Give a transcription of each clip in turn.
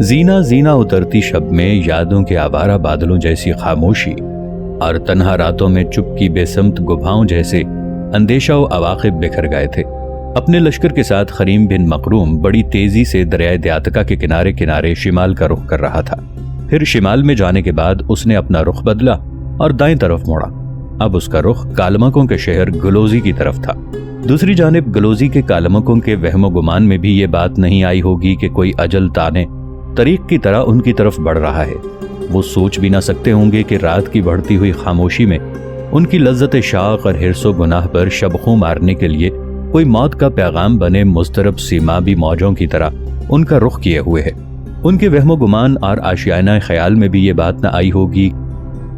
زینا زینا اترتی شب میں یادوں کے آوارہ بادلوں جیسی خاموشی اور تنہا راتوں میں چپ کی بے سمت گبھاؤں جیسے اندیشہ و عواقب بکھر گئے تھے۔ اپنے لشکر کے ساتھ خریم بن مخروم بڑی تیزی سے دریائے دیاتکا کے کنارے کنارے شمال کا رخ کر رہا تھا۔ پھر شمال میں جانے کے بعد اس نے اپنا رخ بدلا اور دائیں طرف موڑا۔ اب اس کا رخ کالمکوں کے شہر گلوزی کی طرف تھا۔ دوسری جانب گلوزی کے کالمکوں کے وہم و گمان میں بھی یہ بات نہیں آئی ہوگی کہ کوئی اجل تانے طریق کی طرح ان کی طرف بڑھ رہا ہے۔ وہ سوچ بھی نہ سکتے ہوں گے کہ رات کی بڑھتی ہوئی خاموشی میں ان کی لذت شوق اور حرص و گناہ پر شبخوں مارنے کے لیے کوئی موت کا پیغام بنے مضطرب سیمابی موجوں کی طرح ان کا رخ کیے ہوئے ہے۔ ان کے وہم و گمان اور آشیانہ خیال میں بھی یہ بات نہ آئی ہوگی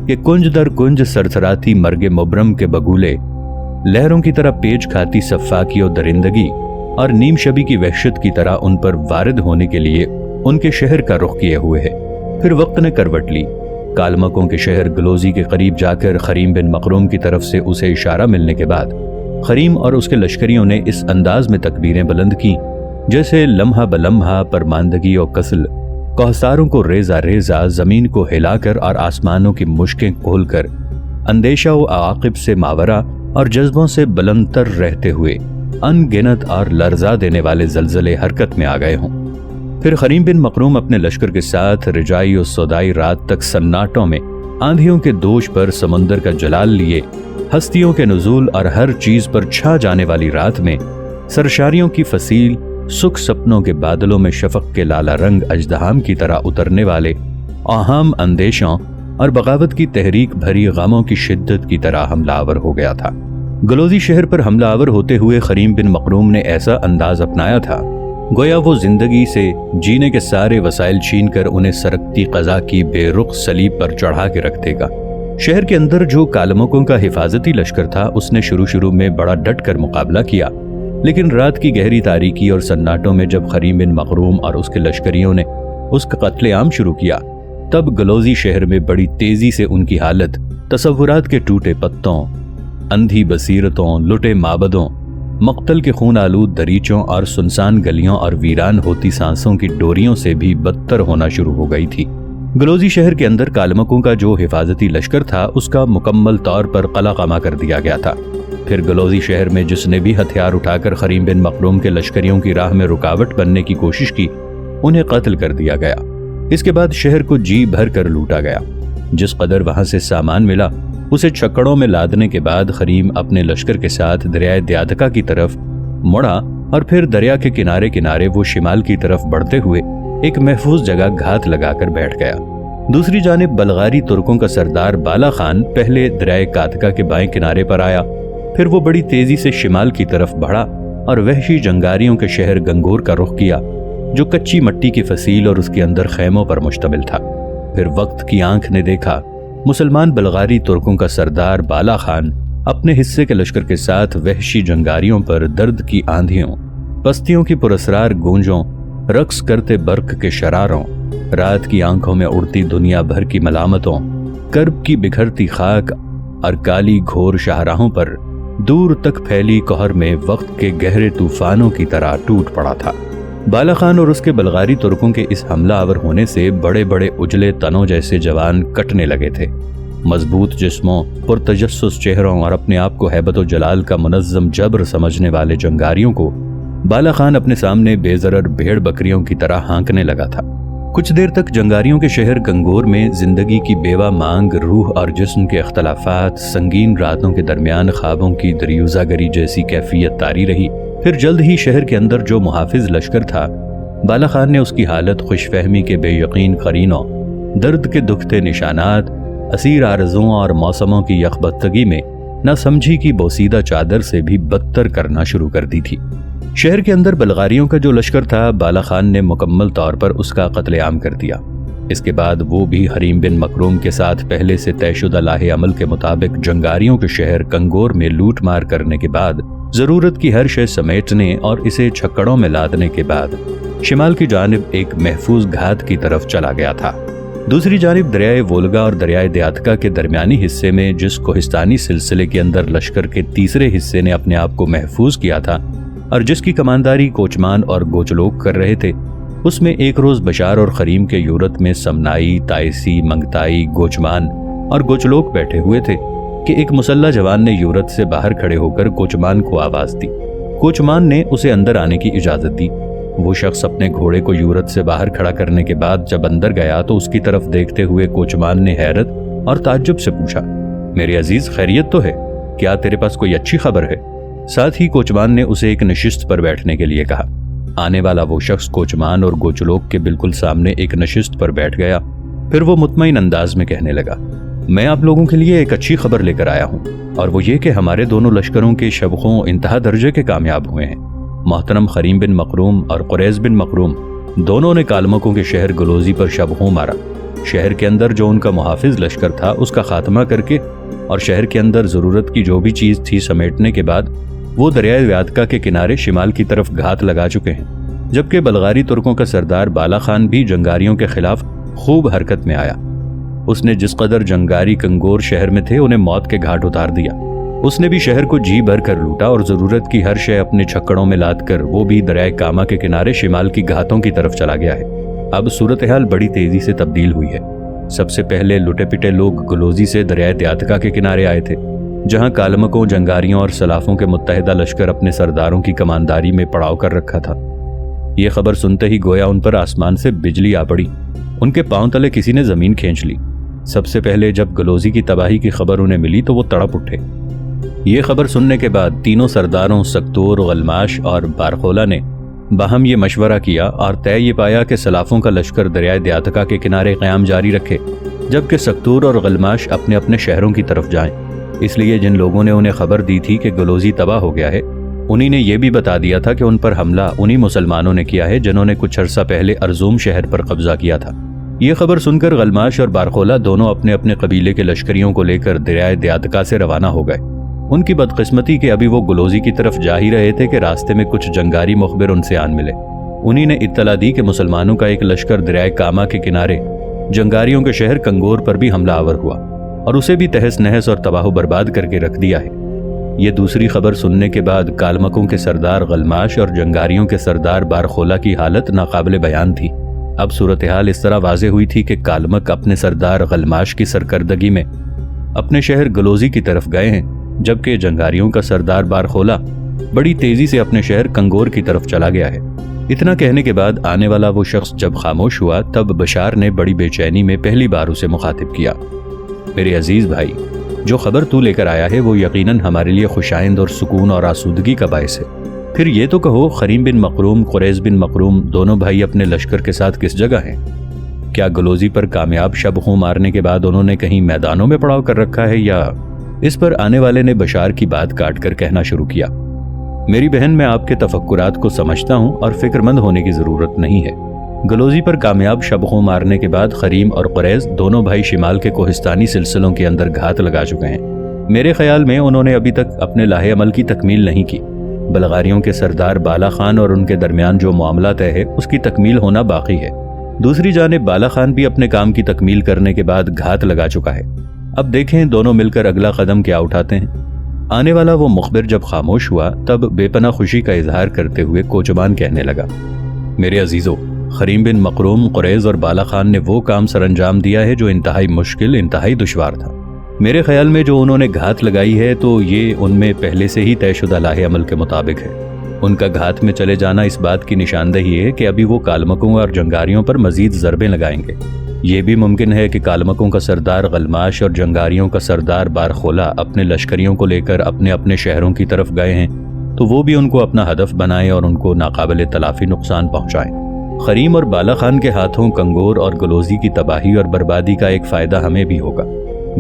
کہ کنج در کنج سرسراتی مرگ مبرم کے بگولے لہروں کی طرح پیچ کھاتی صفاکی و درندگی اور نیم شبی کی وحشت کی طرح ان پر وارد ہونے کے لیے ان کے شہر کا رخ کیے ہوئے ہے۔ پھر وقت نے کروٹ لی۔ کالمکوں کے شہر گلوزی کے قریب جا کر خریم بن مخروم کی طرف سے اسے اشارہ ملنے کے بعد خریم اور اس کے لشکریوں نے اس انداز میں تکبیریں بلند کی جیسے لمحہ بلمحہ پرماندگی و کسل کوہساروں کو ریزہ ریزہ زمین کو ہلا کر اور آسمانوں کی مشکیں کھول کر اندیشہ و عواقب سے ماورا اور جذبوں سے بلند تر رہتے ہوئے ان گنت اور لرزا دینے والے زلزلے حرکت میں آ گئے ہوں۔ پھر خریم بن مخروم اپنے لشکر کے ساتھ رجائی و سودائی رات تک سناٹوں میں آندھیوں کے دوش پر سمندر کا جلال لیے ہستیوں کے نزول اور ہر چیز پر چھا جانے والی رات میں سرشاریوں کی فصیل سکھ سپنوں کے بادلوں میں شفق کے لالا رنگ اژدہام کی طرح اترنے والے اہم اندیشوں اور بغاوت کی تحریک بھری غموں کی شدت کی طرح حملہ آور ہو گیا تھا۔ گلوزی شہر پر حملہ آور ہوتے ہوئے خریم بن مخروم نے ایسا انداز اپنایا تھا گویا وہ زندگی سے جینے کے سارے وسائل چھین کر انہیں سرکتی قضا کی بے رخ صلیب پر چڑھا کے رکھ دے گا۔ شہر کے اندر جو کالمکوں کا حفاظتی لشکر تھا اس نے شروع میں بڑا ڈٹ کر مقابلہ کیا، لیکن رات کی گہری تاریکی اور سناٹوں میں جب خریم بن مخروم اور اس کے لشکریوں نے اس کا قتل عام شروع کیا تب گلوزی شہر میں بڑی تیزی سے ان کی حالت تصورات کے ٹوٹے پتوں، اندھی بصیرتوں، لٹے معبدوں، مقتل کے خون آلود دریچوں اور سنسان گلیوں اور ویران ہوتی سانسوں کی ڈوریوں سے بھی بدتر ہونا شروع ہو گئی تھی۔ گلوزی شہر کے اندر کالمکوں کا جو حفاظتی لشکر تھا اس کا مکمل طور پر قلع قما کر دیا گیا تھا۔ پھر گلوزی شہر میں جس نے بھی ہتھیار اٹھا کر خریم بن مخروم کے لشکریوں کی راہ میں رکاوٹ بننے کی کوشش کی انہیں قتل کر دیا گیا۔ اس کے بعد شہر کو جی بھر کر لوٹا گیا۔ جس قدر وہاں سے سامان ملا اسے چھکڑوں میں لادنے کے بعد خریم اپنے لشکر کے ساتھ دریائے دیاتکا کی طرف مڑا اور پھر دریا کے کنارے کنارے وہ شمال کی طرف بڑھتے ہوئے ایک محفوظ جگہ گھات لگا کر بیٹھ گیا۔ دوسری جانب بلغاری ترکوں کا سردار بالا خان پہلے دریائے کاتکا کے بائیں کنارے پر آیا، پھر وہ بڑی تیزی سے شمال کی طرف بڑھا اور وحشی جنگاریوں کے شہر گنگور کا رخ کیا جو کچی مٹی کی فصیل اور اس کے اندر خیموں پر مشتمل تھا۔ پھر وقت کی آنکھ نے دیکھا مسلمان بلغاری ترکوں کا سردار بالا خان اپنے حصے کے لشکر کے ساتھ وحشی جنگاریوں پر درد کی آندھیوں، پستیوں کی پراسرار گونجوں، رقص کرتے برق کے شراروں، رات کی آنکھوں میں اڑتی دنیا بھر کی ملامتوں، کرب کی بکھرتی خاک اور کالی گھور شاہراہوں پر دور تک پھیلی کوہر میں وقت کے گہرے طوفانوں کی طرح ٹوٹ پڑا تھا۔ بالا خان اور اس کے بلغاری ترکوں کے اس حملہ آور ہونے سے بڑے بڑے اجلے تنوں جیسے جوان کٹنے لگے تھے۔ مضبوط جسموں، پرتجسس چہروں اور اپنے آپ کو ہیبت و جلال کا منظم جبر سمجھنے والے جنگاریوں کو بالا خان اپنے سامنے بے ضرر بھیڑ بکریوں کی طرح ہانکنے لگا تھا۔ کچھ دیر تک جنگاریوں کے شہر گنگور میں زندگی کی بیوہ مانگ، روح اور جسم کے اختلافات، سنگین راتوں کے درمیان خوابوں کی دریوزہ گری جیسی کیفیت طاری رہی۔ پھر جلد ہی شہر کے اندر جو محافظ لشکر تھا بالا خان نے اس کی حالت خوش فہمی کے بے یقین قرینوں، درد کے دکھتے نشانات، اسیر آرزوں اور موسموں کی یکبتگی میں نہ سمجھی کی بوسیدہ چادر سے بھی بدتر کرنا شروع کر دی تھی۔ شہر کے اندر بلغاریوں کا جو لشکر تھا بالا خان نے مکمل طور پر اس کا قتل عام کر دیا۔ اس کے بعد وہ بھی خریم بن مخروم کے ساتھ پہلے سے طے شدہ لاہ عمل کے مطابق جنگاریوں کے شہر کنگور میں لوٹ مار کرنے کے بعد، ضرورت کی ہر شے سمیٹنے اور اسے چھکڑوں میں لادنے کے بعد شمال کی جانب ایک محفوظ گھات کی طرف چلا گیا تھا۔ دوسری جانب دریائے وولگا اور دریائے دیاتکا کے درمیانی حصے میں جس کوہستانی سلسلے کے اندر لشکر کے تیسرے حصے نے اپنے آپ کو محفوظ کیا تھا اور جس کی کمانداری کوچمان اور گوچلوک کر رہے تھے، اس میں ایک روز بشار اور خریم کے یورت میں سمنائی، تائسی، منگتائی، گوچمان اور گوچلوک بیٹھے ہوئے تھے کہ ایک مسلح جوان نے یورت سے باہر کھڑے ہو کر کوچمان کو آواز دی۔ کوچمان نے اسے اندر آنے کی اجازت دی۔ وہ شخص اپنے گھوڑے کو یورت سے باہر کھڑا کرنے کے بعد جب اندر گیا تو اس کی طرف دیکھتے ہوئے کوچمان نے حیرت اور تعجب سے پوچھا، میرے عزیز خیریت تو ہے؟ کیا تیرے پاس کوئی اچھی خبر ہے؟ ساتھ ہی کوچمان نے اسے ایک نشست پر بیٹھنے کے لیے کہا۔ آنے والا وہ شخص کوچمان اور گوچلوک کے بالکل سامنے ایک نشست پر بیٹھ گیا۔ پھر وہ مطمئن انداز میں کہنے لگا، میں آپ لوگوں کے لیے ایک اچھی خبر لے کر آیا ہوں، اور وہ یہ کہ ہمارے دونوں لشکروں کے شبخوں انتہا درجے کے کامیاب ہوئے ہیں۔ محترم خریم بن مقروم اور قریز بن مقروم دونوں نے کالمکوں کے شہر گلوزی پر شبخوں مارا۔ شہر کے اندر جو ان کا محافظ لشکر تھا اس کا خاتمہ کر کے اور شہر کے اندر ضرورت کی جو بھی چیز تھی سمیٹنے کے بعد وہ دریائے ویاتکا کے کنارے شمال کی طرف گھات لگا چکے ہیں، جبکہ بلغاری ترکوں کا سردار بالا خان بھی جنگاریوں کے خلاف خوب حرکت میں آیا۔ اس نے جس قدر جنگاری کنگور شہر میں تھے انہیں موت کے گھاٹ اتار دیا۔ اس نے بھی شہر کو جی بھر کر لوٹا اور ضرورت کی ہر شے اپنے چھکڑوں میں لاد کر وہ بھی دریائے کاما کے کنارے شمال کی گھاتوں کی طرف چلا گیا ہے۔ اب صورتحال بڑی تیزی سے تبدیل ہوئی ہے۔ سب سے پہلے لٹے پٹے لوگ گلوزی سے دریائے دیاتکا کے کنارے آئے تھے، جہاں کالمکوں، جنگاریوں اور سلافوں کے متحدہ لشکر اپنے سرداروں کی کمانداری میں پڑاؤ کر رکھا تھا۔ یہ خبر سنتے ہی گویا ان پر آسمان سے بجلی آ پڑی، ان کے پاؤں تلے کسی نے زمین کھینچ لی۔ سب سے پہلے جب گلوزی کی تباہی کی خبر انہیں ملی تو وہ تڑپ اٹھے۔ یہ خبر سننے کے بعد تینوں سرداروں سکتور، غلماش اور بارخولہ نے باہم یہ مشورہ کیا اور طے یہ پایا کہ سلافوں کا لشکر دریائے دیاتکا کے کنارے قیام جاری رکھے، جبکہ سکتور اور غلماش اپنے اپنے شہروں کی طرف جائیں۔ اس لیے جن لوگوں نے انہیں خبر دی تھی کہ گلوزی تباہ ہو گیا ہے، انہی نے یہ بھی بتا دیا تھا کہ ان پر حملہ انہی مسلمانوں نے کیا ہے جنہوں نے کچھ عرصہ پہلے ارزوم شہر پر قبضہ کیا تھا۔ یہ خبر سن کر غلماش اور بارخولہ دونوں اپنے اپنے قبیلے کے لشکریوں کو لے کر دریائے دیاتکا سے روانہ ہو گئے۔ ان کی بدقسمتی کہ ابھی وہ گلوزی کی طرف جا ہی رہے تھے کہ راستے میں کچھ جنگاری مخبر ان سے آن ملے۔ انہی نے اطلاع دی کہ مسلمانوں کا ایک لشکر دریائے کاما کے کنارے جنگاریوں کے شہر کنگور پر بھی حملہ آور ہوا اور اسے بھی تہس نہس اور تباہ و برباد کر کے رکھ دیا ہے۔ یہ دوسری خبر سننے کے بعد کالمکوں کے سردار غلماش اور جنگاریوں کے سردار بارخولہ کی حالت ناقابل بیان تھی۔ اب صورتحال اس طرح واضح ہوئی تھی کہ کالمک اپنے سردار غلماش کی سرکردگی میں اپنے شہر گلوزی کی طرف گئے ہیں، جبکہ جنگاریوں کا سردار بارخولہ بڑی تیزی سے اپنے شہر کنگور کی طرف چلا گیا ہے۔ اتنا کہنے کے بعد آنے والا وہ شخص جب خاموش ہوا تب بشار نے بڑی بے چینی میں پہلی بار اسے مخاطب کیا، میرے عزیز بھائی، جو خبر تو لے کر آیا ہے وہ یقیناً ہمارے لیے خوشائند اور سکون اور آسودگی کا باعث ہے۔ پھر یہ تو کہو خریم بن مقروم، قریز بن مقروم دونوں بھائی اپنے لشکر کے ساتھ کس جگہ ہیں؟ کیا گلوزی پر کامیاب شبخوں مارنے کے بعد انہوں نے کہیں میدانوں میں پڑاؤ کر رکھا ہے یا؟ اس پر آنے والے نے بشار کی بات کاٹ کر کہنا شروع کیا، میری بہن میں آپ کے تفکرات کو سمجھتا ہوں اور فکر مند ہونے کی ضرورت نہیں ہے۔ گلوزی پر کامیاب شبخوں مارنے کے بعد خریم اور قریز دونوں بھائی شمال کے کوہستانی سلسلوں کے اندر گھات لگا چکے ہیں۔ میرے خیال میں انہوں نے ابھی تک اپنے لاہے عمل کی تکمیل نہیں کی۔ بلغاریوں کے سردار بالا خان اور ان کے درمیان جو معاملہ طے ہے اس کی تکمیل ہونا باقی ہے۔ دوسری جانب بالا خان بھی اپنے کام کی تکمیل کرنے کے بعد گھات لگا چکا ہے۔ اب دیکھیں دونوں مل کر اگلا قدم کیا اٹھاتے ہیں۔ آنے والا وہ مخبر جب خاموش ہوا تب بے پناہ خوشی کا اظہار کرتے ہوئے کوچمان کہنے لگا، میرے عزیزو، خریم بن مقروم، قریز اور بالا خان نے وہ کام سر انجام دیا ہے جو انتہائی مشکل، انتہائی دشوار تھا۔ میرے خیال میں جو انہوں نے گھات لگائی ہے تو یہ ان میں پہلے سے ہی طے شدہ لاہے عمل کے مطابق ہے۔ ان کا گھات میں چلے جانا اس بات کی نشاندہی ہے کہ ابھی وہ کالمکوں اور جنگاریوں پر مزید ضربیں لگائیں گے۔ یہ بھی ممکن ہے کہ کالمکوں کا سردار غلماش اور جنگاریوں کا سردار بارخولہ اپنے لشکریوں کو لے کر اپنے اپنے شہروں کی طرف گئے ہیں تو وہ بھی ان کو اپنا ہدف بنائیں اور ان کو ناقابل تلافی نقصان پہنچائیں۔ خریم اور بالا خان کے ہاتھوں کنگور اور گلوزی کی تباہی اور بربادی کا ایک فائدہ ہمیں بھی ہوگا۔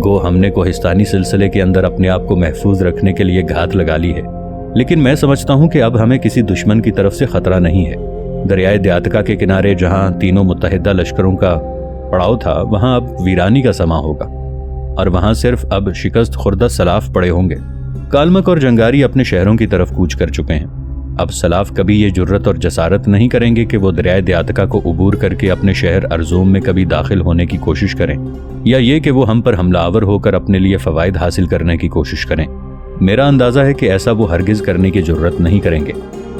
گو ہم نے کوہستانی سلسلے کے اندر اپنے آپ کو محفوظ رکھنے کے لیے گھات لگا لی ہے، لیکن میں سمجھتا ہوں کہ اب ہمیں کسی دشمن کی طرف سے خطرہ نہیں ہے۔ دریائے دیاتکا کے کنارے جہاں تینوں متحدہ لشکروں کا پڑاؤ تھا وہاں اب ویرانی کا سماں ہوگا اور وہاں صرف اب شکست خوردہ سلاف پڑے ہوں گے۔ کالمک اور جنگاری اپنے شہروں کی طرف کوچ کر چکے ہیں۔ اب سلاف کبھی یہ جرت اور جسارت نہیں کریں گے کہ وہ دریائے دیاتکا کو عبور کر کے اپنے شہر ارزوم میں کبھی داخل ہونے کی کوشش کریں، یا یہ کہ وہ ہم پر حملہ آور ہو کر اپنے لیے فوائد حاصل کرنے کی کوشش کریں۔ میرا اندازہ ہے کہ ایسا وہ ہرگز کرنے کی جرت نہیں کریں گے۔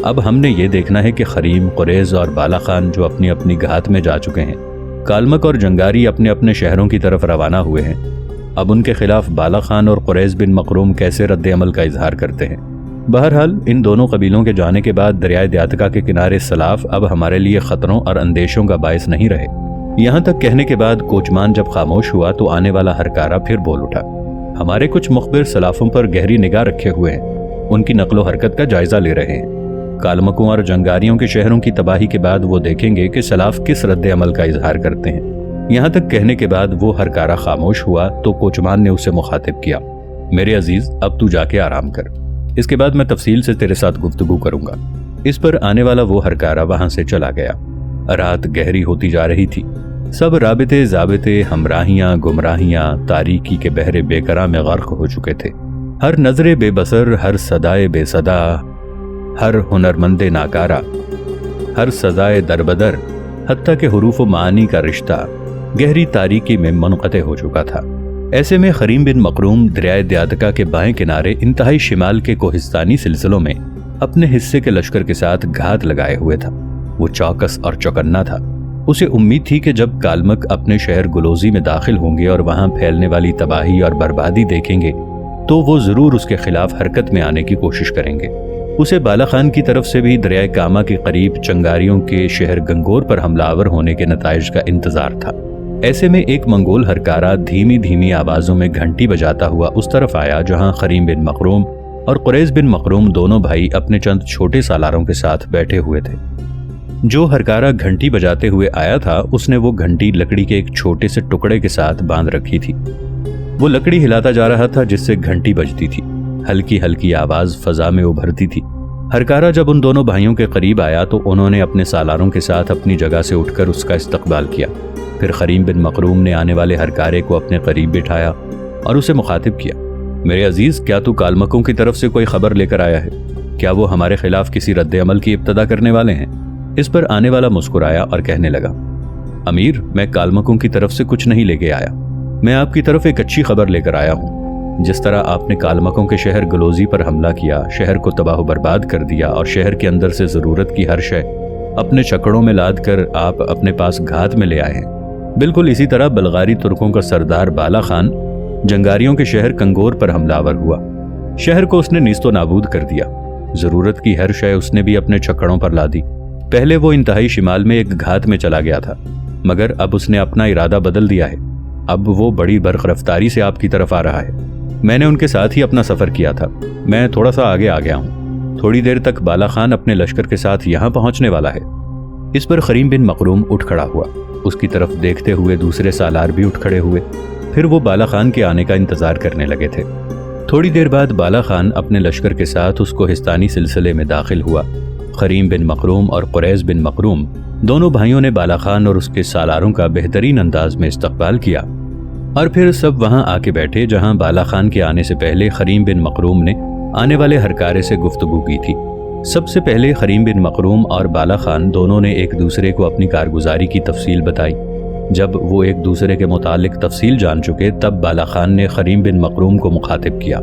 اب ہم نے یہ دیکھنا ہے کہ خریم، قریظ اور بالا خان جو اپنی اپنی گھات میں جا چکے ہیں، کالمک اور جنگاری اپنے اپنے شہروں کی طرف روانہ ہوئے ہیں، اب ان کے خلاف بالا خان اور قریظ بن مقروم کیسے رد عمل کا اظہار کرتے ہیں۔ بہرحال ان دونوں قبیلوں کے جانے کے بعد دریائے دیاتکا کے کنارے سلاف اب ہمارے لیے خطروں اور اندیشوں کا باعث نہیں رہے۔ یہاں تک کہنے کے بعد کوچمان جب خاموش ہوا تو آنے والا ہرکارا پھر بول اٹھا۔ ہمارے کچھ مخبر سلافوں پر گہری نگاہ رکھے ہوئے ہیں، ان کی نقل و حرکت کا جائزہ لے رہے ہیں۔ کالمکوں اور جنگاریوں کے شہروں کی تباہی کے بعد وہ دیکھیں گے کہ سلاف کس رد عمل کا اظہار کرتے ہیں۔ یہاں تک کہنے کے بعد وہ ہرکارا خاموش ہوا تو کوچمان نے اسے مخاطب کیا، میرے عزیز اب تو جا کے آرام کر، اس کے بعد میں تفصیل سے تیرے ساتھ گفتگو کروں گا۔ اس پر آنے والا وہ ہرکارا وہاں سے چلا گیا۔ رات گہری ہوتی جا رہی تھی، سب رابطے ضابطے، ہمراہیاں گمراہیاں تاریکی کے بحر بے قرار میں غرق ہو چکے تھے۔ ہر نظر بے بصر، ہر صدائے بے صدا، ہر ہنرمند ناکارہ، ہر سزائے دربدر، حتیٰ کہ حروف و معانی کا رشتہ گہری تاریکی میں منقطع ہو چکا تھا۔ ایسے میں خریم بن مقروم دریائے دیاتکا کے بائیں کنارے انتہائی شمال کے کوہستانی سلسلوں میں اپنے حصے کے لشکر کے ساتھ گھات لگائے ہوئے تھا۔ وہ چوکس اور چوکنا تھا۔ اسے امید تھی کہ جب کالمک اپنے شہر گلوزی میں داخل ہوں گے اور وہاں پھیلنے والی تباہی اور بربادی دیکھیں گے تو وہ ضرور اس کے خلاف حرکت میں آنے کی کوشش کریں گے۔ اسے بالا خان کی طرف سے بھی دریائے کاما کے قریب چنگاریوں کے شہر گنگور پر حملہ آور ہونے کے نتائج کا انتظار تھا۔ ایسے میں ایک منگول ہرکارا دھیمی دھیمی آوازوں میں گھنٹی بجاتا ہوا اس طرف آیا جہاں خریم بن مقروم اور قریظ بن مقروم دونوں بھائی اپنے چند چھوٹے سالاروں کے ساتھ بیٹھے ہوئے تھے۔ جو ہرکارا گھنٹی بجاتے ہوئے آیا تھا اس نے وہ گھنٹی لکڑی کے ایک چھوٹے سے ٹکڑے کے ساتھ باندھ رکھی تھی۔ وہ لکڑی ہلاتا جا رہا تھا جس سے گھنٹی بجتی تھی، ہلکی ہلکی آواز فضا میں ابھرتی تھی۔ ہرکارا جب ان دونوں بھائیوں کے قریب آیا تو انہوں نے اپنے سالاروں کے ساتھ اپنی جگہ سے اٹھ کر اس کا استقبال کیا۔ پھر خریم بن مقروم نے آنے والے ہرکارے کو اپنے قریب بٹھایا اور اسے مخاطب کیا، میرے عزیز کیا تو کالمکوں کی طرف سے کوئی خبر لے کر آیا ہے؟ کیا وہ ہمارے خلاف کسی رد عمل کی ابتدا کرنے والے ہیں؟ اس پر آنے والا مسکرایا اور کہنے لگا، امیر میں کالمکوں کی طرف سے کچھ نہیں لے کے آیا، میں آپ کی طرف ایک اچھی خبر لے کر آیا ہوں۔ جس طرح آپ نے کالمکوں کے شہر گلوزی پر حملہ کیا، شہر کو تباہ و برباد کر دیا اور شہر کے اندر سے ضرورت کی ہر شے اپنے چکڑوں میں لاد کر آپ اپنے پاس گھات میں لے آئے ہیں، بالکل اسی طرح بلغاری ترکوں کا سردار بالا خان جنگاریوں کے شہر کنگور پر حملہ آور ہوا۔ شہر کو اس نے نیست و نابود کر دیا، ضرورت کی ہر شے اس نے بھی اپنے چکڑوں پر لا دی۔ پہلے وہ انتہائی شمال میں ایک گھات میں چلا گیا تھا، مگر اب اس نے اپنا ارادہ بدل دیا ہے، اب وہ بڑی برق رفتاری سے آپ کی طرف آ رہا ہے۔ میں نے ان کے ساتھ ہی اپنا سفر کیا تھا، میں تھوڑا سا آگے آ گیا ہوں، تھوڑی دیر تک بالا خان اپنے لشکر کے ساتھ یہاں پہنچنے والا ہے۔ اس پر خریم بن مقروم اٹھ کھڑا ہوا، اس کی طرف دیکھتے ہوئے دوسرے سالار بھی اٹھ کھڑے ہوئے، پھر وہ بالا خان کے آنے کا انتظار کرنے لگے تھے۔ تھوڑی دیر بعد بالا خان اپنے لشکر کے ساتھ اس کوہستانی سلسلے میں داخل ہوا۔ خریم بن مقروم اور قریظ بن مقروم دونوں بھائیوں نے بالا خان اور اس کے سالاروں کا بہترین انداز میں استقبال کیا اور پھر سب وہاں آ کے بیٹھے جہاں بالا خان کے آنے سے پہلے خریم بن مقروم نے آنے والے ہرکارے سے گفتگو کی تھی۔ سب سے پہلے خریم بن مقروم اور بالا خان دونوں نے ایک دوسرے کو اپنی کارگزاری کی تفصیل بتائی۔ جب وہ ایک دوسرے کے متعلق تفصیل جان چکے تب بالا خان نے خریم بن مقروم کو مخاطب کیا،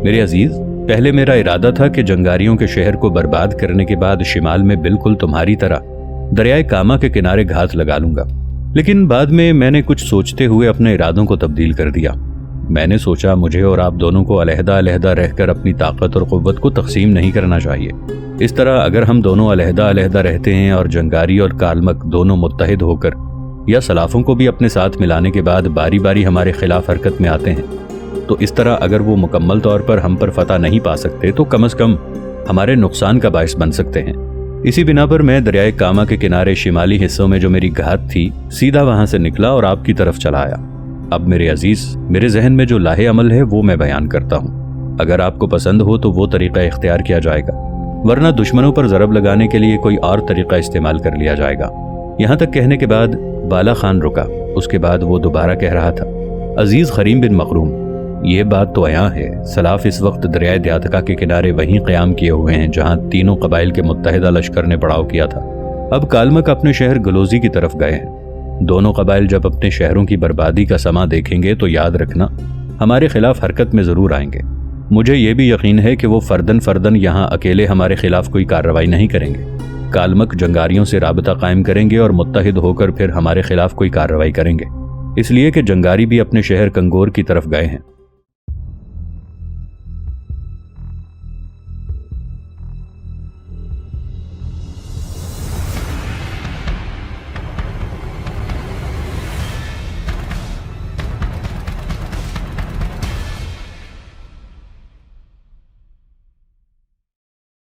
میرے عزیز پہلے میرا ارادہ تھا کہ جنگاریوں کے شہر کو برباد کرنے کے بعد شمال میں بالکل تمہاری طرح دریائے کاما کے کنارے گھات لگا لوں گا، لیکن بعد میں نے کچھ سوچتے ہوئے اپنے ارادوں کو تبدیل کر دیا۔ میں نے سوچا مجھے اور آپ دونوں کو علیحدہ علیحدہ رہ کر اپنی طاقت اور قوت کو تقسیم نہیں کرنا چاہیے۔ اس طرح اگر ہم دونوں علیحدہ علیحدہ رہتے ہیں اور جنگاری اور کالمک دونوں متحد ہو کر یا سلافوں کو بھی اپنے ساتھ ملانے کے بعد باری باری ہمارے خلاف حرکت میں آتے ہیں تو اس طرح اگر وہ مکمل طور پر ہم پر فتح نہیں پا سکتے تو کم از کم ہمارے نقصان کا باعث بن سکتے ہیں۔ اسی بنا پر میں دریائے کاما کے کنارے شمالی حصوں میں جو میری گھات تھی سیدھا وہاں سے نکلا اور آپ کی طرف چلا آیا۔ اب میرے عزیز میرے ذہن میں جو لاہے عمل ہے وہ میں بیان کرتا ہوں، اگر آپ کو پسند ہو تو وہ طریقہ اختیار کیا جائے گا، ورنہ دشمنوں پر ضرب لگانے کے لیے کوئی اور طریقہ استعمال کر لیا جائے گا۔ یہاں تک کہنے کے بعد بالا خان رکا، اس کے بعد وہ دوبارہ کہہ رہا تھا، عزیز خریم بن مقروم یہ بات تو عیاں ہے، سلاف اس وقت دریائے دیاتکا کے کنارے وہیں قیام کیے ہوئے ہیں جہاں تینوں قبائل کے متحدہ لشکر نے پڑاؤ کیا تھا۔ اب کالمک اپنے شہر گلوزی کی طرف گئے ہیں۔ دونوں قبائل جب اپنے شہروں کی بربادی کا سما دیکھیں گے تو یاد رکھنا ہمارے خلاف حرکت میں ضرور آئیں گے۔ مجھے یہ بھی یقین ہے کہ وہ فردن فردن یہاں اکیلے ہمارے خلاف کوئی کارروائی نہیں کریں گے۔ کالمک جنگاریوں سے رابطہ قائم کریں گے اور متحد ہو کر پھر ہمارے خلاف کوئی کارروائی کریں گے، اس لیے کہ جنگاری بھی اپنے شہر کنگور کی طرف گئے ہیں۔